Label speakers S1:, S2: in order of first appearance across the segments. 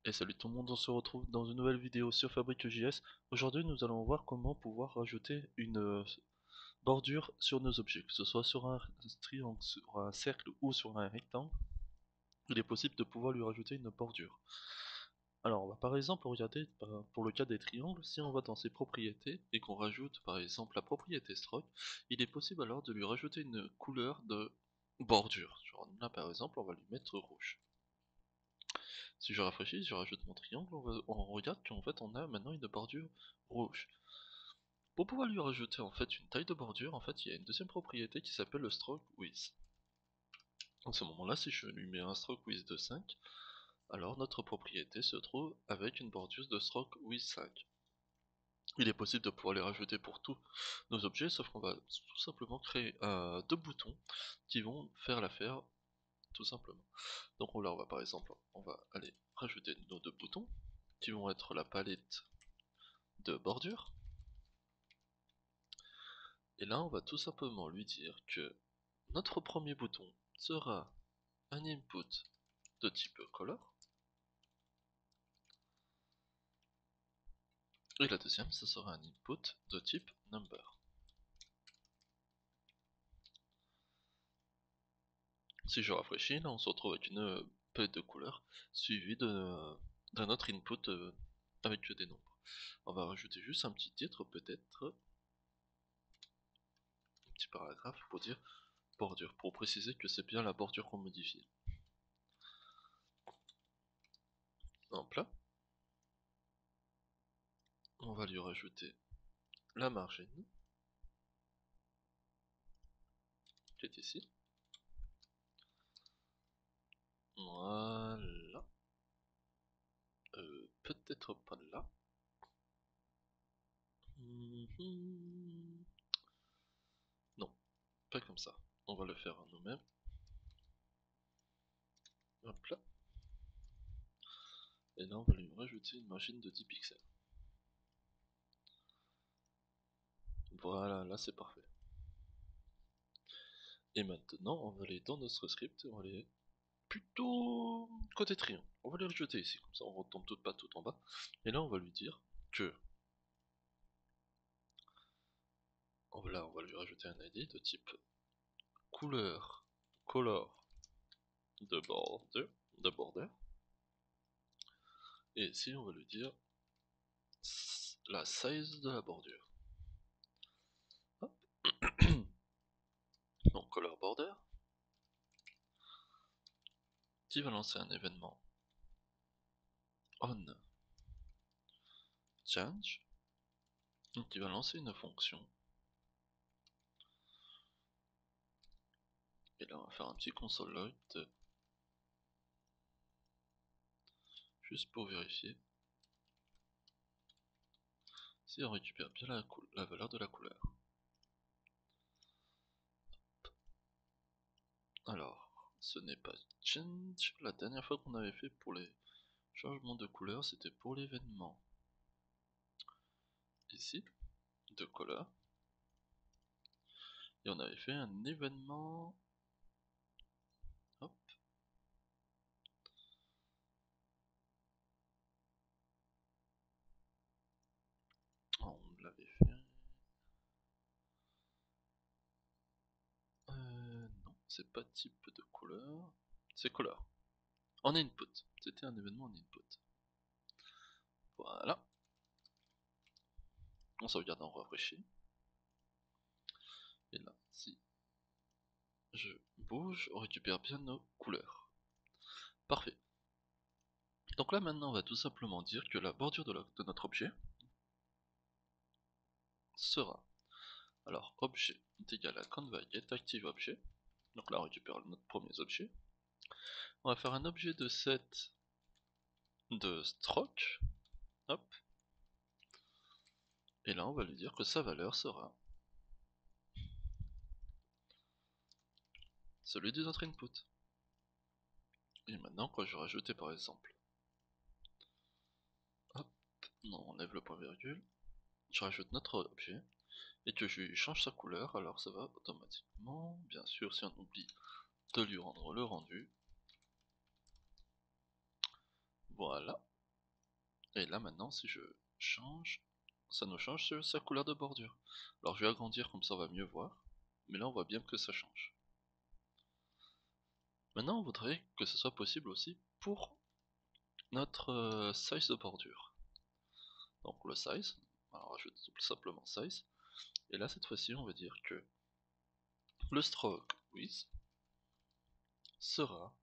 S1: Et salut tout le monde, on se retrouve dans une nouvelle vidéo sur Fabrique.js. Aujourd'hui nous allons voir comment pouvoir rajouter une bordure sur nos objets, que ce soit sur un triangle, sur un cercle ou sur un rectangle. Il est possible de pouvoir lui rajouter une bordure. Alors on va par exemple regarder pour le cas des triangles, si on va dans ses propriétés et qu'on rajoute par exemple la propriété stroke, il est possible alors de lui rajouter une couleur de bordure. Genre là par exemple on va lui mettre rouge. Si je rafraîchis, je rajoute mon triangle, on regarde qu'en fait on a maintenant une bordure rouge. Pour pouvoir lui rajouter en fait une taille de bordure, en fait il y a une deuxième propriété qui s'appelle le stroke width. En ce moment-là, si je lui mets un stroke width de 5, alors notre propriété se trouve avec une bordure de stroke width 5. Il est possible de pouvoir les rajouter pour tous nos objets, sauf qu'on va tout simplement créer deux boutons qui vont faire l'affaire tout simplement. Donc là on va par exemple, on va aller rajouter nos deux boutons qui vont être la palette de bordure. Et là on va tout simplement lui dire que notre premier bouton sera un input de type color. Et la deuxième, ce sera un input de type number. Si je rafraîchis, là on se retrouve avec une palette de couleurs suivie d'un autre input avec des nombres. On va rajouter juste un petit titre, peut-être un petit paragraphe pour dire bordure, pour préciser que c'est bien la bordure qu'on modifie. Hop là. On va lui rajouter la margine, qui est ici. Voilà. Peut-être pas là. Non, pas comme ça. On va le faire nous-mêmes. Hop là. Et là on va lui rajouter une margine de 10 pixels. Voilà, là c'est parfait. Et maintenant on va aller dans notre script, on va aller plutôt côté triangle. On va les rejeter ici, comme ça on retombe pas tout en bas. Et là on va lui dire que là on va lui rajouter un ID de type couleur color de border. Et ici on va lui dire la size de la bordure. Hop. Donc color border qui va lancer un événement on change, donc qui va lancer une fonction. Et là on va faire un petit console log juste pour vérifier si on récupère bien la valeur de la couleur. Alors, ce n'est pas change. La dernière fois qu'on avait fait pour les changements de couleur, c'était pour l'événement. Ici, de couleur. Et on avait fait un événement. Hop. On l'avait fait. Non, c'est pas type de couleur. C'est couleur. En input. C'était un événement en input. Voilà. On sauvegarde en rafraîchi. Et là, si je bouge, on récupère bien nos couleurs. Parfait. Donc là maintenant on va tout simplement dire que la bordure de notre objet sera, alors objet est égal à convey getActiveObjet, donc là on récupère notre premier objet. On va faire un objet de set de stroke, hop, et là on va lui dire que sa valeur sera celui de notre input. Et maintenant quand je rajouter par exemple, hop, non, on enlève le point virgule, je rajoute notre objet, et que je lui change sa couleur, alors ça va automatiquement, bien sûr si on oublie de lui rendre le rendu. Voilà. Et là maintenant si je change, ça nous change sa couleur de bordure. Alors je vais agrandir comme ça on va mieux voir, mais là on voit bien que ça change. Maintenant on voudrait que ce soit possible aussi pour notre size de bordure. Donc le size, alors on rajoute tout simplement size, et là cette fois-ci on va dire que le stroke width sera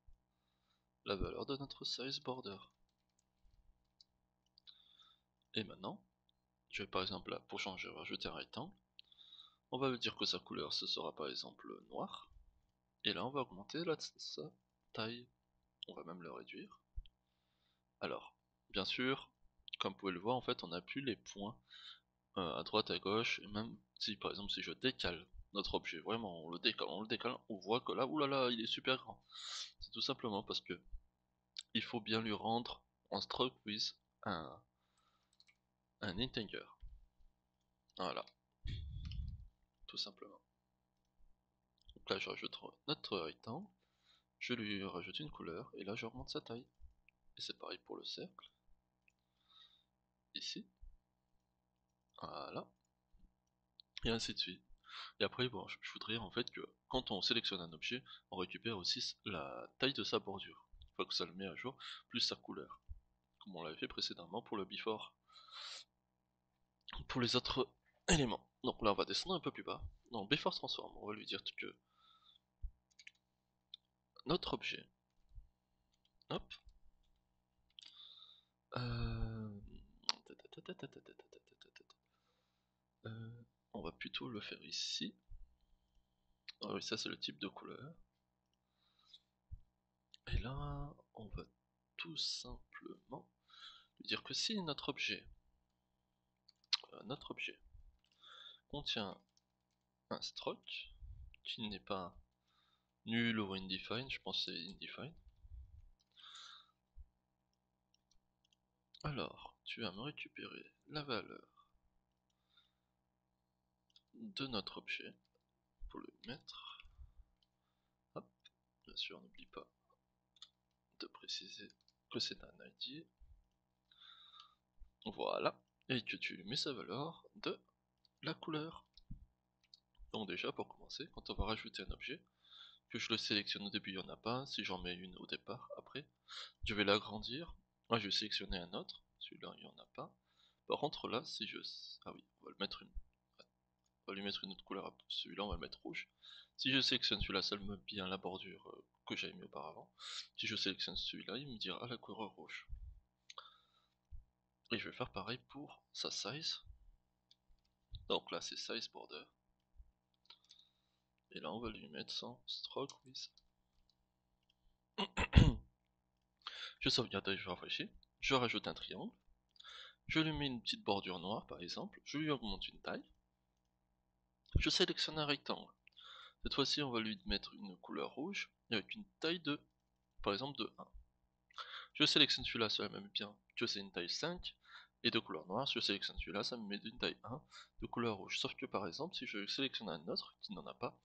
S1: la valeur de notre size border. Et maintenant, je vais par exemple là, pour changer, rajouter un rectangle, on va dire que sa couleur ce sera par exemple noir, et là on va augmenter sa taille, on va même le réduire. Alors, bien sûr, comme vous pouvez le voir en fait on n'a plus les points à droite à gauche, et même si par exemple si je décale notre objet, vraiment on le décale, on voit que là, oulala, il est super grand. C'est tout simplement parce que il faut bien lui rendre en stroke with un integer. Voilà, tout simplement. Donc là je rajoute notre rectangle, je lui rajoute une couleur, et là je remonte sa taille. Et c'est pareil pour le cercle, ici, voilà, et ainsi de suite. Et après, bon, je voudrais en fait que quand on sélectionne un objet, on récupère aussi la taille de sa bordure. Une fois que ça le met à jour, plus sa couleur. Comme on l'avait fait précédemment pour le before. Pour les autres éléments. Donc là, on va descendre un peu plus bas. Dans before transform, on va lui dire que notre objet, hop, on va plutôt le faire ici. Ah oui, ça c'est le type de couleur. Et là, on va tout simplement lui dire que si notre objet contient un stroke qui n'est pas nul ou undefined, je pense que c'est undefined, alors tu vas me récupérer la valeur de notre objet pour le mettre. Hop, bien sûr, n'oublie pas de préciser que c'est un ID. Voilà, et que tu lui mets sa valeur de la couleur. Donc déjà, pour commencer, quand on va rajouter un objet, que je le sélectionne au début, il n'y en a pas. Si j'en mets une au départ, après, je vais l'agrandir. Moi, je vais sélectionner un autre. Celui-là, il n'y en a pas. Par contre, là, si je... Ah oui, on va lui mettre une autre couleur. Celui-là, on va le mettre rouge. Si je sélectionne celui-là, ça me met bien la bordure que j'avais mis auparavant. Si je sélectionne celui-là, il me dira la couleur rouge. Et je vais faire pareil pour sa size. Donc là, c'est size border. Et là, on va lui mettre son stroke width. Je sauvegarde et je rafraîchis. Je rajoute un triangle. Je lui mets une petite bordure noire par exemple. Je lui augmente une taille. Je sélectionne un rectangle. Cette fois-ci, on va lui mettre une couleur rouge avec une taille de, par exemple, de 1. Je sélectionne celui-là, cela me met bien que c'est une taille 5 et de couleur noire. Si je sélectionne celui-là, ça me met une taille 1 de couleur rouge. Sauf que par exemple, si je sélectionne un autre qui n'en a pas,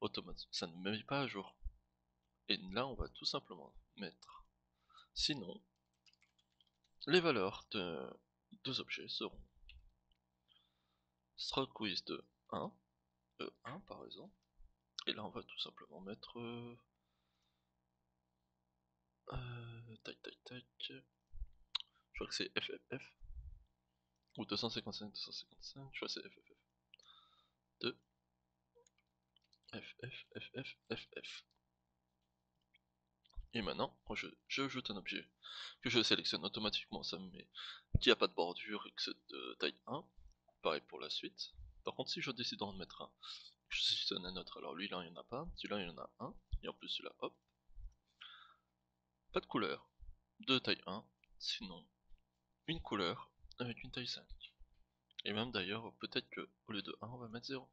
S1: automatiquement, ça ne me met pas à jour. Et là, on va tout simplement mettre. Sinon, les valeurs de deux objets seront stroke width de 1, 1 par exemple, et là on va tout simplement mettre tac tac tac, je crois que c'est FFF, ou 255, 255, je crois que c'est FFF, 2, FF. Et maintenant, quand je ajoute un objet que je sélectionne automatiquement, ça me met qu'il n'y a pas de bordure et que c'est de taille 1, pareil pour la suite. Par contre, si je décide d'en mettre un, je sélectionne un autre, alors lui là il n'y en a pas, celui-là il y en a un, et en plus celui-là, hop, pas de couleur, de taille 1, sinon une couleur avec une taille 5. Et même d'ailleurs, peut-être que au lieu de 1, on va mettre 0.